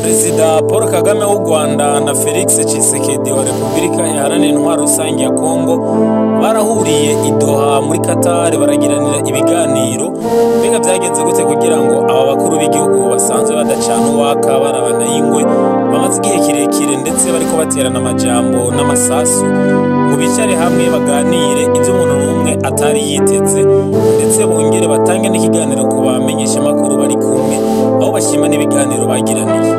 Perezida Paul Kagame w'u Rwanda na Felix Tshisekedi wa Repubulika Iharanira Intwaro Rusange ya Kongo barahuriye i Doha muri Qatar baragiranira ibiganiro. Mbega byagenze gute kugira ngo aba bakuru b'igihugu basanzwe badacana uwaka barabana y'ingwe bamaze igihe kirekire ndetse bariko baterana amajambo n'amasasu ngo bicare hamwe baganire ibyo umuntu n'umwe atari yiteze ndetse bongere batange n'ikiganiro ku bamenyesha makuru bari kumwe aho bashima n'ibiganiro bagiraniye.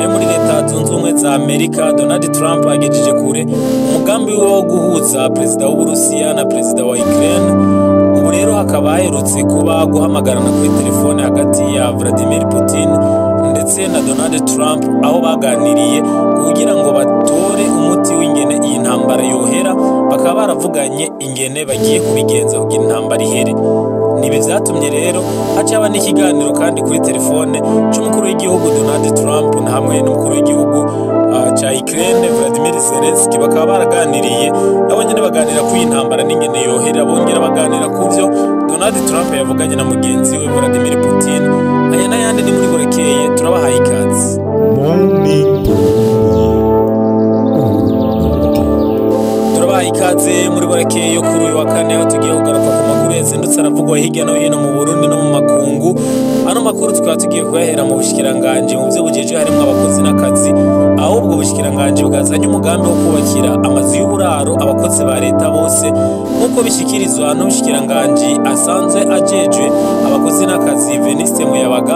Muri leta zunze ubumwe za Amerika Donald Trump agejeje kure umugambi wo guhuza perezida w'Uburusiya na perezida wa Ukraine. Ubu rero hakaba haherutse kuba guhamagarana kuri telefone hagati ya Vladimir Putin ndetse na Donald Trump aho baganiriye kugira ngo batore umuti w'ingene iyi ntambara yohera. Bakaba baravuganye ingene bagiye kubigenza kugira intambara ihere. Nibi vyatumye rero hacaba n'ikiganiro kandi kuri telefone c'umukuru w'igihugu Donald Trump na hamwe n'umukuru w'igihugu ca Ukraine Vladimir Zelensky. Bakaba baraganiriye nabo nyene baganira ku intambara n'ingene yohera, bongera baganira ku vyo Donald Trump yavuganye na mugenzi we Vladimir Putin. Aya n'ayandi ni muri Burekeye, turabahaye ikaze. Ikaze muri Burekeye yo kuri uyu wa kane aho tugiye kugaruka ku makuru yazindutse aravugwa hirya no hino mu Burundi no mu makungu. Ano makuru tukaba tugiye kuyahera mu bushikiranganje mu byo bujeje harimo abakozi n'akazi, aho ubwo bushikiranganje bwazanye umugambi wo kubakira amazu y'uburaro abakozi ba leta bose nk'uko bishikirizwa n'ubushikiranganje asanzwe ajejwe abakozi n'akazi Venuste Muyabaga.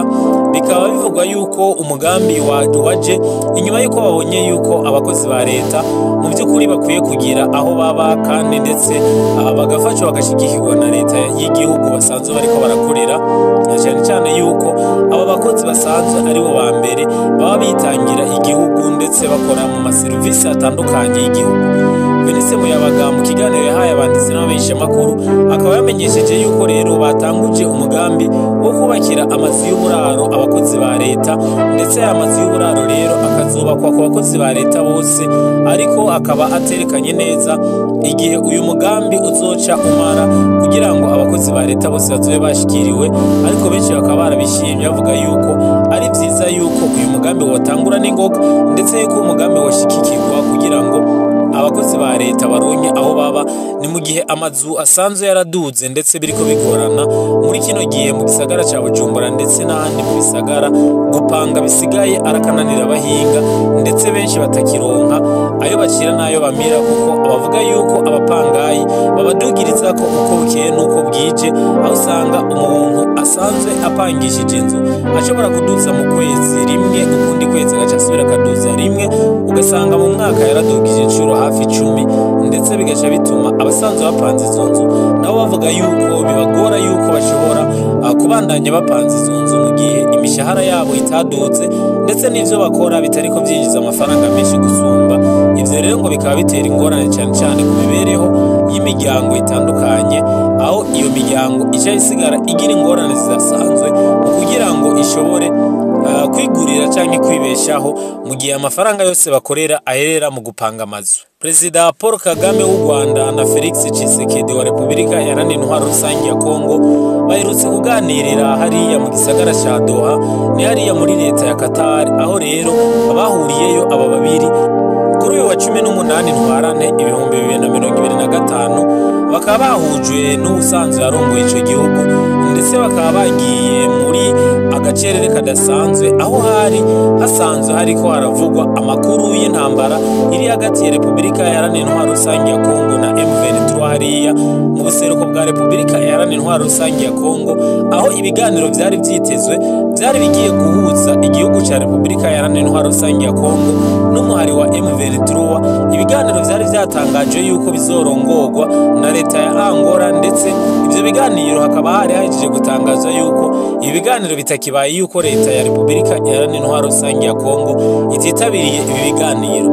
Bikaba bivugwa yuko umugambi waje inyuma yuko babonye yuko abakozi ba leta mu by'ukuri bakwiye kugira aho baba kandi ndetse bagafashwa bagashigikirwa na leta y'igihugu basanzwe bariko barakorera, cyane cyane yuko aba bakozi basanzwe ari bo ba mbere baba bitangira igihugu ndetse bakora mu maserivisi atandukanye y'igihugu. Venuste Muyabaga mu kiganiro yahaye abanditsi n'abamenyesha makuru akaba yamenyesheje yuko rero batanguje umugambi wo kubakira amazu y'uburaro abakozi ba leta, ndetse aya mazu y'uburaro rero akazubakwa ku bakozi ba leta bose, ariko akaba aterekanye neza igihe uyu mugambi uzoca umara kugira ngo abakozi ba leta bose bazobe bashikiriwe. Ariko benshi bakaba barabishimye bavuga yuko ari vyiza yuko uyu mugambi wotangura n'ingoga, ndetse yuko umugambi washikikirwa kugira ngo abakozi ba leta baronke aho baba. Ni mu gihe amazu asanzwe yaraduze ndetse biriko bigorana muri kino gihe mu gisagara ca Bujumbura ndetse n'ahandi mu bisagara gupanga bisigaye arakananira abahinga, ndetse benshi batakironka ayo bacira n'ayo bamira, kuko abavuga yuko abapangayi babadugiriza ko uko bukeye n'uko bwije, aho usanga umuntu asanzwe apangishije inzu ashobora kuduza mu kwezi rimwe, ukundi kwezi agaca asubira akaduza rimwe, ugasanga mu mwaka yaradugije inshuro hafi 10, ndetse bigaca bituma abasanzwe bapanze izo nzu nabo bavuga yuko bibagora yuko bashobora kubandanya bapanze izo nzu mu gihe imishahara yabo itaduze ndetse n'ivyo bakora bitariko byinjiza amafaranga menshi gusumba. Ivyo rero ngo bikaba bitera ingorane cyane cyane ku mibereho y'imiryango itandukanye, aho iyo miryango ica isigara igira ingorane zidasanzwe kugira ngo ishobore kwigurira cyangwa kwibeshaho mu gihe amafaranga yose bakorera aherera mu gupanga amazu. Perezida Paul Kagame w'u Rwanda na Felix Tshisekedi wa Repubulika Iharanira Intwaro Rusange ya Kongo baherutse kuganirira hariya mu gisagara ca Doha, ni hariya muri leta ya Qatar, aho rero abahuriyeyo aba babiri kuri uyu wa 18 Ntwarante 2025 bakaba bahujwe n'ubusanzwe arongoye ico gihugu, ndetse bakaba bagiye muri agacerere kadasanzwe aho hari hasanzwe hariko haravugwa amakuru y'intambara iri hagati ya Repubulika Iharanira Intwaro Rusange ya Kongo na M23 hariya mu buseruko bwa Repubulika Iharanira Intwaro Rusange ya Kongo, aho ibiganiro vyari vyitezwe vyari bigiye guhuza igihugu ca Repubulika Iharanira Intwaro Rusange ya Kongo n'umuhari wa M23. Ibiganiro vyari vyatangaje yuko bizorongorwa na leta ya Angola, ndetse ivyo biganiro hakaba hari hajeje gutangaza yuko ibiganiro bitakibaye yuko leta ya Repubulika Iharanira Intwaro Rusange ya Kongo ititabiriye ibi biganiro.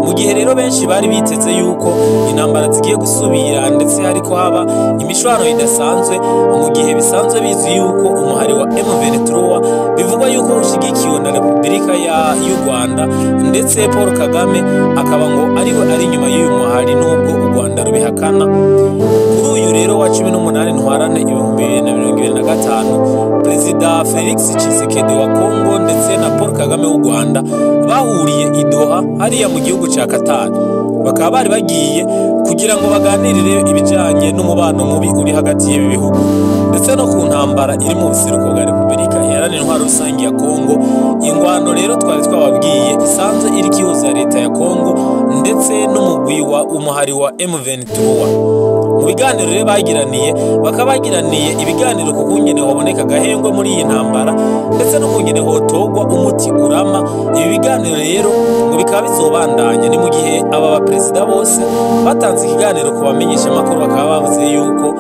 Mu gihe rero benshi bari biteze yuko intambara zigiye gusubira ndetse hariko haba imishwano idasanzwe, mu gihe bisanzwe bizi yuko umuhari wa M23 bivugwa yuko ushigikiwe na Repubulika y'u Rwanda, ndetse Paul Kagame akaba ngo ari inyuma y'uyu muhari nubwo u Rwanda rubihakana. kuri uyu rero wa 18 ntwarane 2025 Perezida Felix Tshisekedi wa Kongo ndetse na Paul Kagame w'u Rwanda bahuriye i Doha hariya mu gihugu ca Qatar. Bakaba bari bagiye kugira ngo baganirire ibijanye n'umubano mubi uri hagati y'ibi bihugu ndetse no ku ntambara iri mu buseruko bwa Repubulika Iharanira Intwaro Rusange ya Kongo. Ingwano rero twari twababwiye isanzwe iri kihuza leta ya Kongo ndetse n'umugwi wa umuhari wa M23. Mu biganiro rero bagiraniye bakabagiraniye ibiganiro ku kungene haboneka gahengwa muri iyi ntambara ndetse no kungene hotogwa umuti urama. Ibi biganiro rero ngo bikaba bizobandanya ni mu gihe aba perezida bose batanze ikiganiro ku bamenyesha makuru bakaba bavuze yuko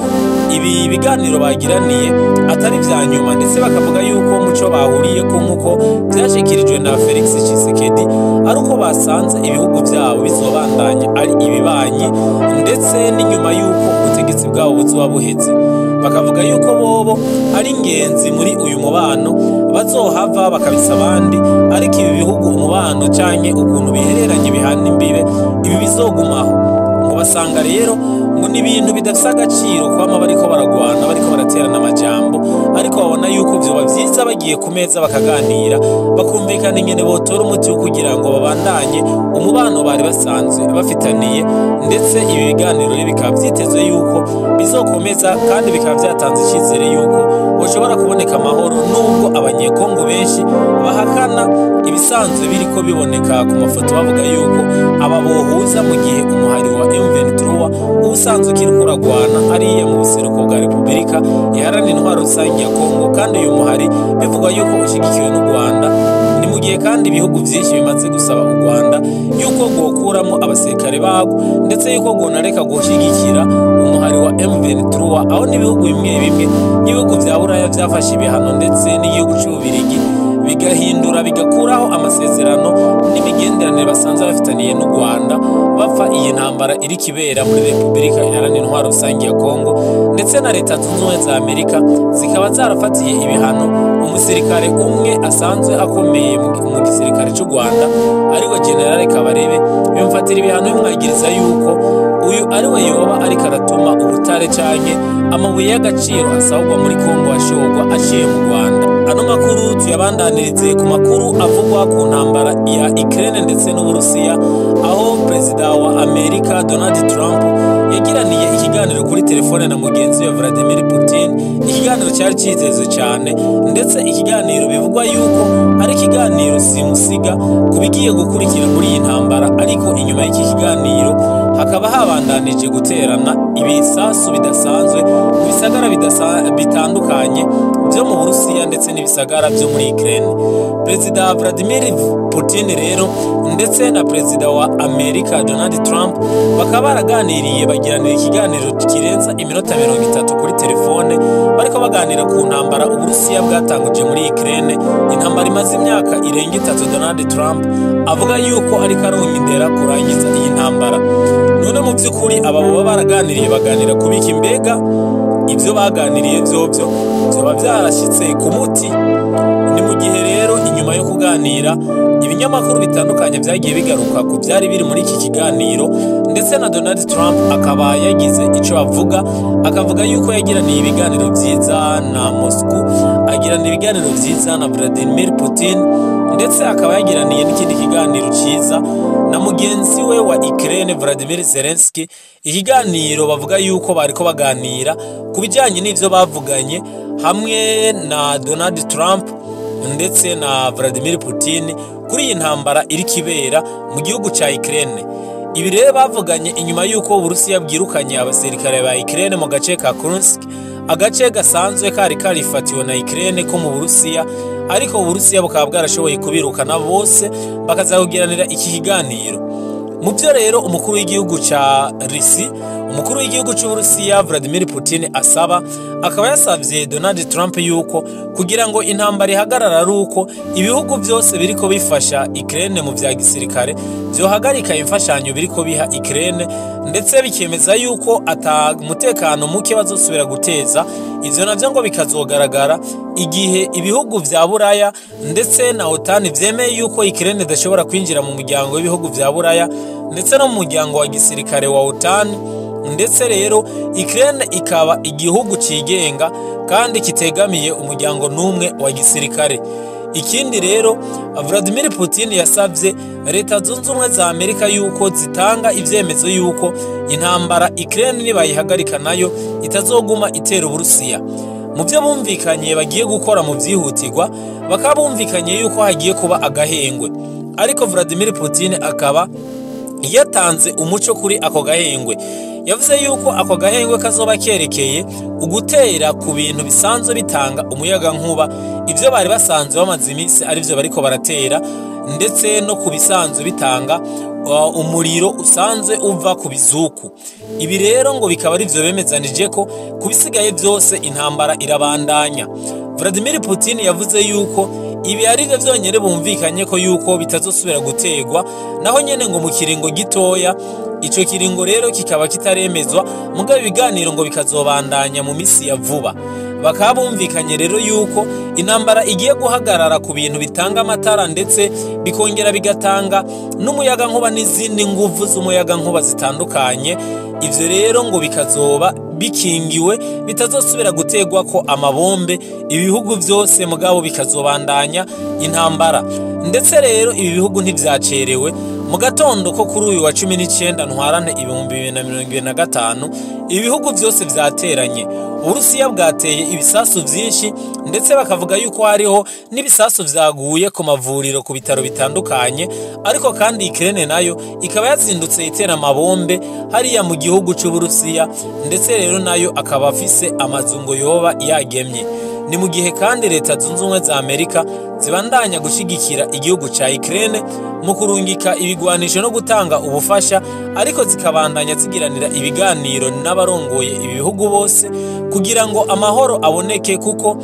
ibi biganiro bagiraniye atari vya nyuma ndetse bakavuga yuko muco bahuriye ko nkuko byashikirijwe na Felix Tshisekedi ari uko basanze ibihugu byabo bizobandanya ari ibibanyi ndetse n'inyuma yuko ubutegetsi bwabo buzoba buheze. Bakavuga yuko bobo ari ingenzi muri uyu mubano bazohava bakabisa abandi, ariko ibi bihugu umubano canke ukuntu bihereranye bihana imbibe ibi bizogumaho. Ngo basanga rero ngo ni ibintu bidafite agaciro kwama bariko baragwana bariko baraterana amajambo, ariko babona yuko vyoba vyiza bagiye ku meza bakaganira bakumvikana ingene botora umuti wo kugira ngo babandanye umubano bari basanzwe bafitaniye. Ndetse ibi biganiro bikaba vyitezwe yuko bizokomeza kandi bikaba vyatanze icizere yuko hoshobora kuboneka amahoro, nubwo abanyekongo benshi bahakana ibisanzwe biriko biboneka ku mafoto bavuga yuko aba bohuza mu gihe umuhari wa M23 ubusanzwe kiriko uragwana hariya mu buseruko bwa Repubulika Iharanira Intwaro Rusange ya Kongo, kandi uyu muhari bivugwa yuko ushigikiwe n'u Rwanda. Ni mu gihe kandi ibihugu vyinshi bimaze gusaba u Rwanda yuko gwokuramo abasirikare bago ndetse yuko gwanareka gushigikira umuhari wa M23, aho n'ibihugu bimwe bimwe n'ibihugu vya Buraya vyafashe ibihano ndetse n'igihugu c'Ububirigi bigahindura bigakuraho amasezerano n'imigenderanire basanzwe bafitaniye n'u Rwanda bapfa iyi ntambara iri kibera muri Repubulika Iharanira Intwaro Rusange ya Kongo. Ndetse na leta zunze ubumwe za Amerika zikaba zarafatiye ibihano umusirikare umwe asanzwe akomeye mu gisirikare cy'u Rwanda ariwe General Kabarebe, bimfatira ibihano bimwagiriza yuko uyu ariwe yoba ariko aratuma ubutare canke amabuye y'agaciro asahurwa muri Kongo ashogwa aciye mu Rwanda. Ano makuru tuyabandanirize ku makuru avugwa ku ntambara ya Ukraine ndetse n'Uburusiya, aho Perezida wa Amerika Donald Trump yagiraniye ikiganiro kuri telefone na mugenzi we Vladimir Putin. Ikiganiro cyari cyitezwe cyane ndetse ikiganiro bivugwa yuko ari ikiganiro simusiga kubigiye gukurikira muri iyi ntambara, ariko inyuma y'iki kiganiro hakaba habandanije guterana ibisasu bidasanzwe mu bisagara bitandukanye byo mu Burusiya ndetse n'ibisagara byo muri Ukraine. Perezida Vladimir Putin rero ndetse na Perezida wa Amerika Donald Trump bakaba baraganiriye bagiranira ikiganiro kirenza iminota 30 kuri telefone, bariko baganira ku ntambara Uburusiya bwatanguje muri Ukraine, intambara imaze imyaka irenga 3 Donald Trump avuga yuko ariko arongera kurangiza iyi ntambara. None mu by'ukuri aba baba baraganiriye baganira kubika imbega ibyo baganiriye byobyo byoba byarashyitse ku muti. Ni mu gihe rero inyuma yo kuganira ibinyamakuru bitandukanye byagiye bigaruka ku byari biri muri iki kiganiro, ndetse na Donald Trump akaba yagize ico avuga, akavuga yuko yagiraniye ibiganiro byiza na Moscow, agirana ibiganiro byiza na Vladimir Putin, ndetse akaba yagiraniye n'ikindi kiganiro cyiza na mugenzi we wa Ukraine Vladimir Zelensky. Ikiganiro bavuga yuko bariko baganira ku bijyanye n'ivyo bavuganye hamwe na Donald Trump ndetse na Vladimir Putin kuri iyi ntambara iri kibera mu gihugu ca Ukraine. Ibi rero bavuganye inyuma yuko Uburusiya bwirukanye abasirikare ba Ukraine mu gace ka Kursk, agace gasanzwe kari karifatiwe na Ukraine ko mu Burusiya, ariko Uburusiya bukaba bwarashoboye kubirukana bose bakazakugiranira iki kiganiro. Mu byo rero umukuru w'igihugu ca Rusi, umukuru w'igihugu cy'Uburusiya Vladimir Putin asaba, akaba yasavye Donald Trump yuko kugira ngo intambara ihagarara ari uko ibihugu byose biriko bifasha Ukraine mu vya gisirikare byohagarika imfashanyo biriko biha Ukraine, ndetse bikemeza yuko ata mutekano muke bazosubira guteza. Ivyo navyo ngo bikazogaragara igihe ibihugu vya Buraya ndetse na OTAN vyemeye yuko Ukraine idashobora kwinjira mu muryango w'ibihugu vya Buraya ndetse no mu muryango wa gisirikare wa OTAN, ndetse rero Ukraine ikaba igihugu cigenga kandi kitegamiye umuryango n'umwe wa gisirikare. Ikindi rero Vladimir Putin yasavye leta zunze ubumwe za Amerika yuko zitanga ivyemezo yuko intambara Ukraine nibayihagarika nayo itazoguma itera Uburusiya. Mu byo bumvikanye bagiye gukora mu byihutirwa bakaba bumvikanye yuko hagiye kuba agahengwe, ariko Vladimir Putin akaba yatanze umuco kuri ako gahengwe. Yavuze yuko ako gahengwe kazoba kerekeye ugutera ku bintu bisanzwe bitanga umuyaga nkuba, ivyo bari basanzwe bamaze iminsi ari byo bariko baratera, ndetse no ku bisanzwe bitanga umuriro usanzwe uva ku bizuku. Ibi rero ngo bikaba ari byo bemezanije ko kubisigaye byose intambara irabandanya. Vladimir Putin yavuze yuko ibi ari byo byonyene bumvikanye ko yuko bitazosubira gutegwa, naho nyene ngo mu kiringo gitoya. Ico kiringo rero kikaba kitaremezwa, mugabo ibiganiro ngo bikazobandanya mu misi ya vuba. Bakaba bumvikanye rero yuko intambara igiye guhagarara ku bintu bitanga amatara ndetse bikongera bigatanga n'umuyaga nkuba n'izindi nguvu z'umuyaga nkuba zitandukanye. Ivyo rero ngo bikazoba bikingiwe, bitazosubira gutegwa ko amabombe ibihugu byose, mugabo bikazobandanya intambara. Ndetse rero ibi bihugu ntivyacerewe. Mu gatondo ko kuri uyu wa 19 Ntwarante 2025 ibihugu byose vyateranye. Uburusiya bwateye ibisasu byinshi, ndetse bakavuga yuko hariho n'ibisasu vyaguye ku mavuriro ku bitaro bitandukanye, ariko kandi Ukraine nayo ikaba yazindutse itera amabombe hariya mu gihugu c'Uburusiya, ndetse rero nayo akaba afise amazungo yoba yagemye. Ni mu gihe kandi leta zunze ubumwe za Amerika zibandanya gushigikira igihugu ca Ukraine mu kurungika ibigwanisho no gutanga ubufasha, ariko zikabandanya zigiranira ibiganiro n'abarongoye ibi bihugu bose kugira ngo amahoro aboneke, kuko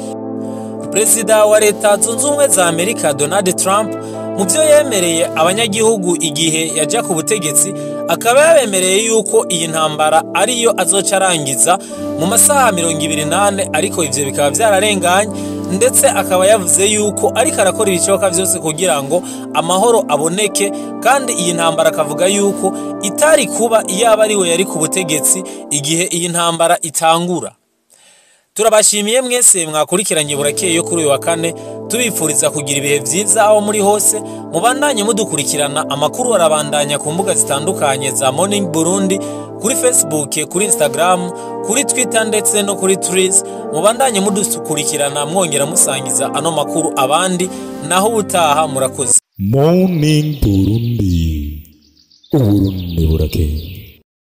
Perezida wa leta zunze ubumwe za Amerika Donald Trump mu byo yemereye abanyagihugu igihe yaja ku butegetsi, akaba yabemereye yuko iyi ntambara ariyo azoca arangiza mu masaha 28, ariko ivyo bikaba vyararenganye, ndetse akaba yavuze yuko ariko arakora ibicoka byose kugira ngo amahoro aboneke, kandi iyi ntambara akavuga yuko itari kuba iyaba ariwe yari ku butegetsi igihe iyi ntambara itangura. Turabashimiye mwese mwakurikiranye Burakeye yo kuri uyu wa kane, tubifuriza kugira ibihe vyiza aho muri hose. Mubandanye mudukurikirana, amakuru arabandanya ku mbuga zitandukanye za Morning Burundi, kuri Facebook, kuri Instagram, kuri Twitter ndetse no kuri Threads. Mubandanye mudukurikirana mwongera musangiza ano makuru abandi, naho ubutaha murakoze. Morning Burundi, Uburundi burakeye.